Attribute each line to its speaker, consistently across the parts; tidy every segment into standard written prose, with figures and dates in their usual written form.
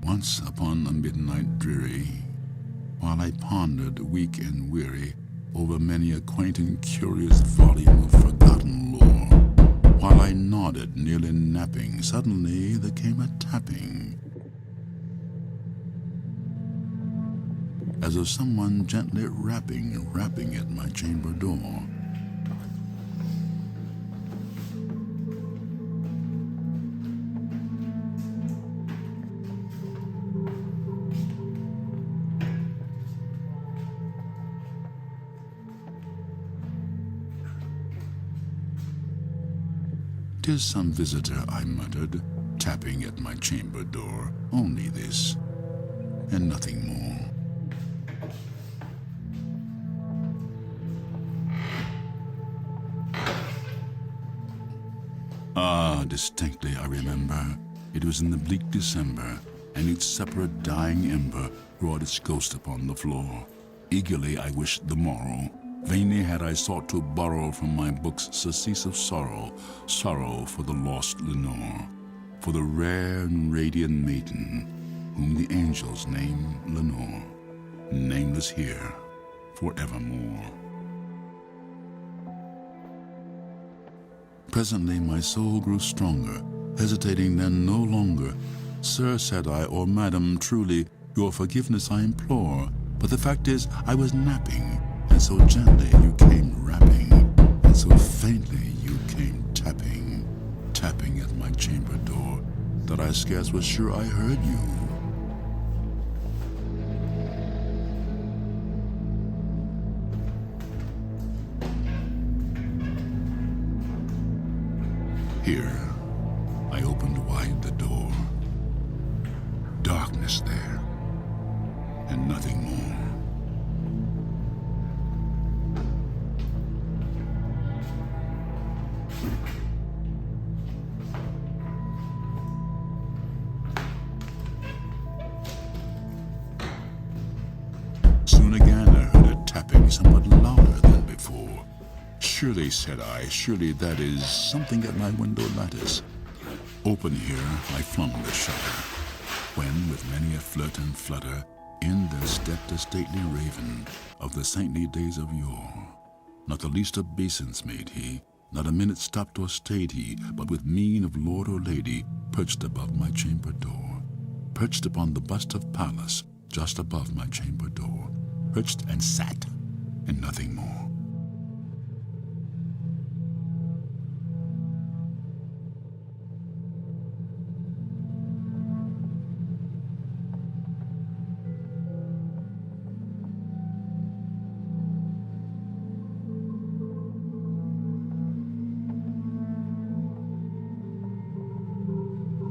Speaker 1: Once upon a midnight dreary, while I pondered weak and weary over many a quaint and curious volume of forgotten lore, while I nodded, nearly napping, suddenly there came a tapping, as of someone gently rapping at my chamber door. 'Tis some visitor, I muttered, tapping at my chamber door. Only this, and nothing more. Ah, distinctly I remember. It was in the bleak December, and each separate dying ember brought its ghost upon the floor. Eagerly I wished the morrow. Vainly had I sought to borrow from my books surcease of sorrow, sorrow for the lost Lenore, for the rare and radiant maiden, whom the angels name Lenore, nameless here forevermore. Presently my soul grew stronger, hesitating then no longer. Sir, said I, or madam, truly, your forgiveness I implore, but the fact is I was napping, and so gently you came rapping, and so faintly you came tapping, tapping at my chamber door, that I scarce was sure I heard you. Here, I opened wide the door. Darkness there, and nothing more. Soon again I heard a tapping somewhat louder than before. Surely, said I, surely that is something at my window lattice. Open here, I flung the shutter, when with many a flirt and flutter, in there stepped a stately raven of the saintly days of yore. Not the least obeisance made he, not a minute stopped or stayed he, but with mien of lord or lady, perched above my chamber door, perched upon the bust of Pallas, just above my chamber door, perched and sat, and nothing more.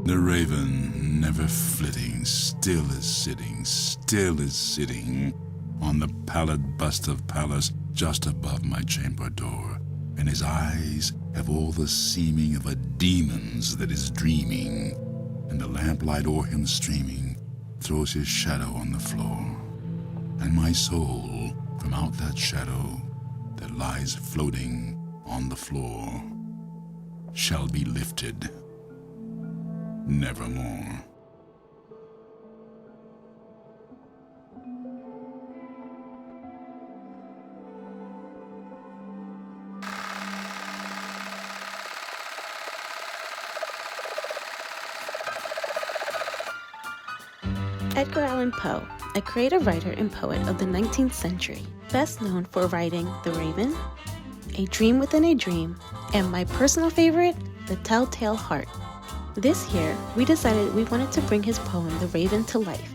Speaker 1: The raven, never flitting, still is sitting on the pallid bust of Pallas just above my chamber door, and his eyes have all the seeming of a demon's that is dreaming, and the lamplight o'er him streaming throws his shadow on the floor, and my soul from out that shadow that lies floating on the floor shall be lifted nevermore.
Speaker 2: Edgar Allan Poe, a creative writer and poet of the 19th century, best known for writing The Raven, A Dream Within a Dream, and my personal favorite, The Telltale Heart. This year, we decided we wanted to bring his poem The Raven to life.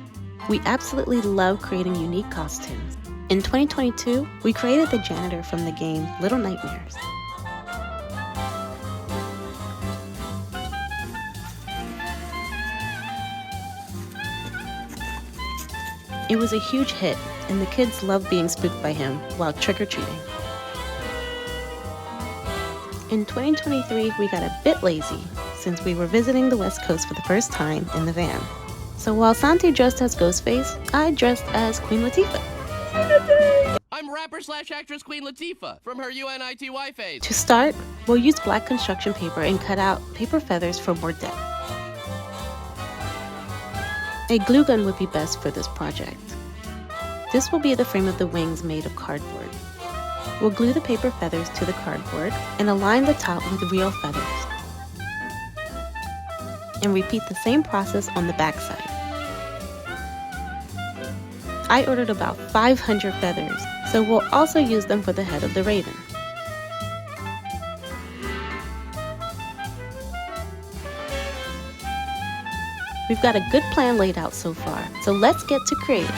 Speaker 2: We absolutely love creating unique costumes. In 2022, we created the janitor from the game Little Nightmares. It was a huge hit, and the kids loved being spooked by him while trick-or-treating. In 2023, we got a bit lazy since we were visiting the West Coast for the first time in the van. So while Santi dressed as Ghostface, I dressed as Queen Latifah.
Speaker 3: I'm rapper/actress Queen Latifah from her UNITY phase.
Speaker 2: To start, we'll use black construction paper and cut out paper feathers for more depth. A glue gun would be best for this project. This will be the frame of the wings made of cardboard. We'll glue the paper feathers to the cardboard and align the top with real feathers. And repeat the same process on the back side. I ordered about 500 feathers, so we'll also use them for the head of the raven. We've got a good plan laid out so far, so let's get to creating.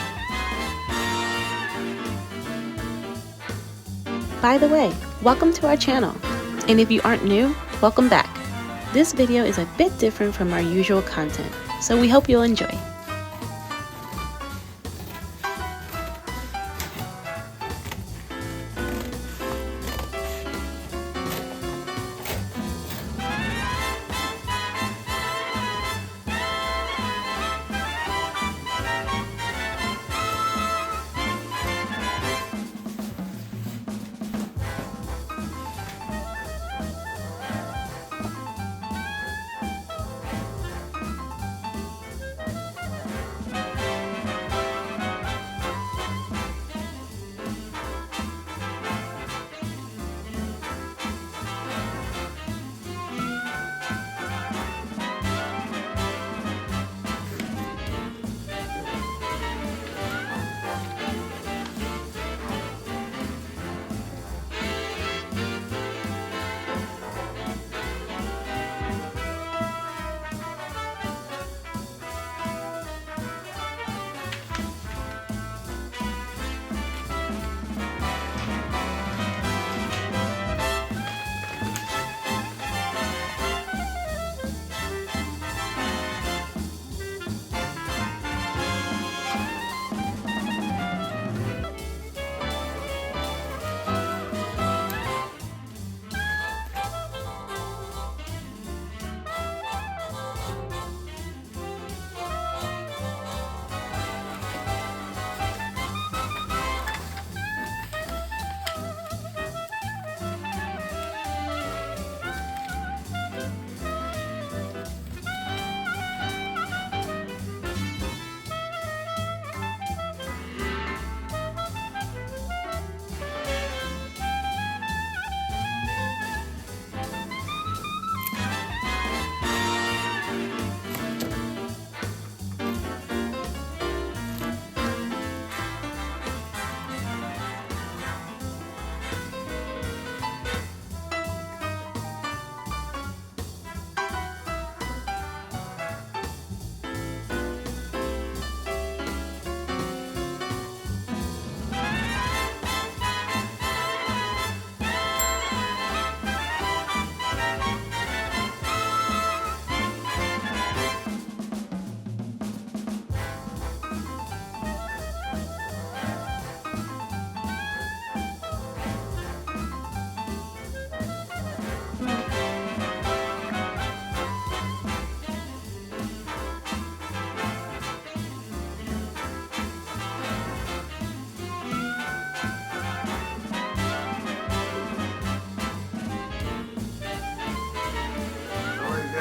Speaker 2: By the way, welcome to our channel, and if you aren't new, welcome back. This video is a bit different from our usual content, so we hope you'll enjoy.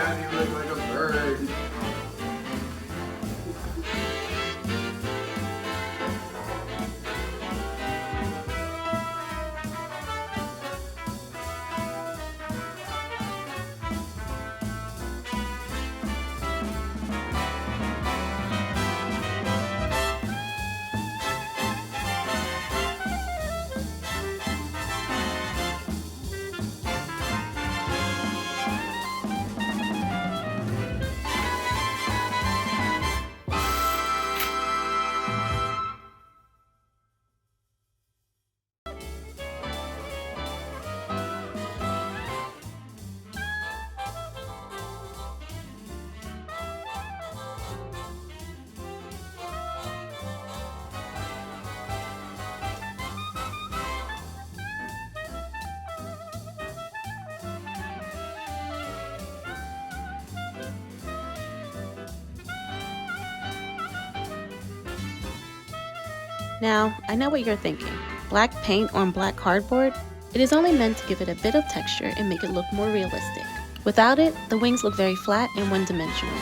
Speaker 4: You look like a bird.
Speaker 2: Now, I know what you're thinking. Black paint on black cardboard? It is only meant to give it a bit of texture and make it look more realistic. Without it, the wings look very flat and one-dimensional.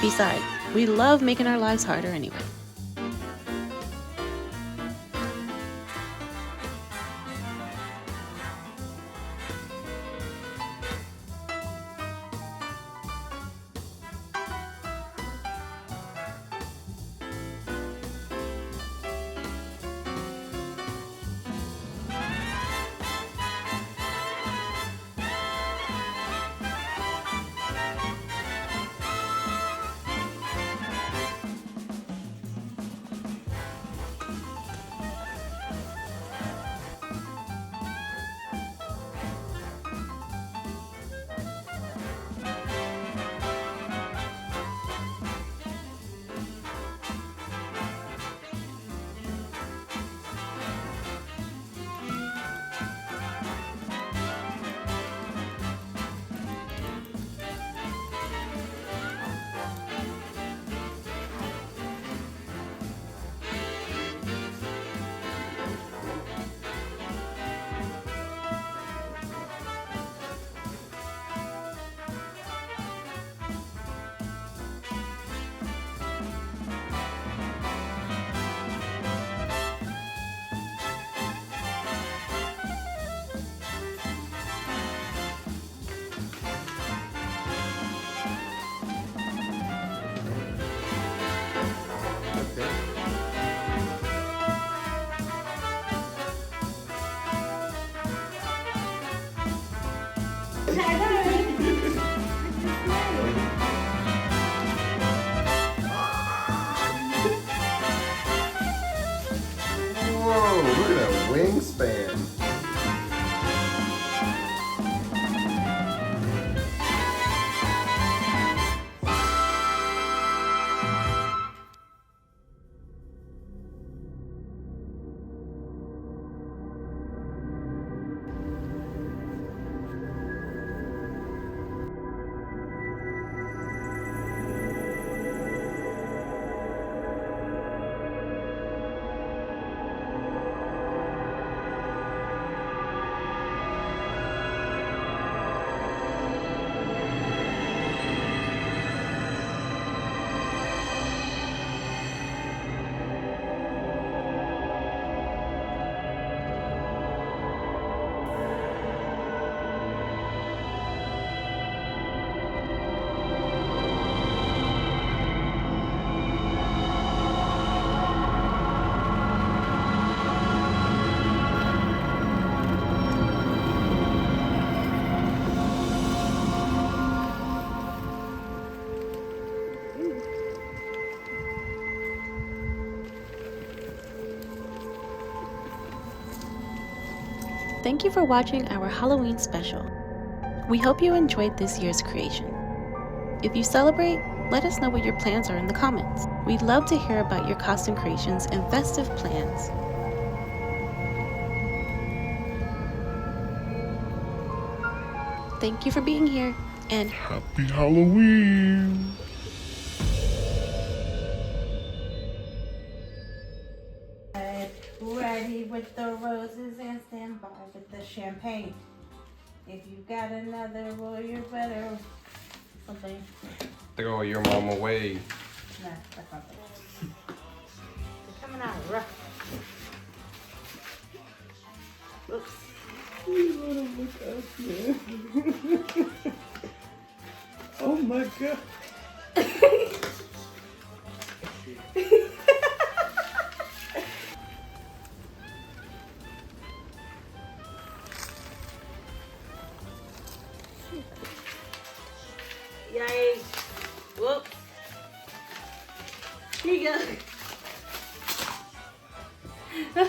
Speaker 2: Besides, We love making our lives harder anyway.
Speaker 4: Whoa, look at that wingspan.
Speaker 2: Thank you for watching our Halloween special. We hope you enjoyed this year's creation. If you celebrate, let us know what your plans are in the comments. We'd love to hear about your costume creations and festive plans. Thank you for being here, and
Speaker 1: Happy Halloween!
Speaker 5: Ready with the roses and stand by with the champagne. If you got another roll, you're better. Something.
Speaker 4: Throw your mom away.
Speaker 5: Nah, that's not it. They're coming out rough. Oops.
Speaker 6: You wanna look up there? Oh my god.
Speaker 5: Yikes. Whoops. Here you go.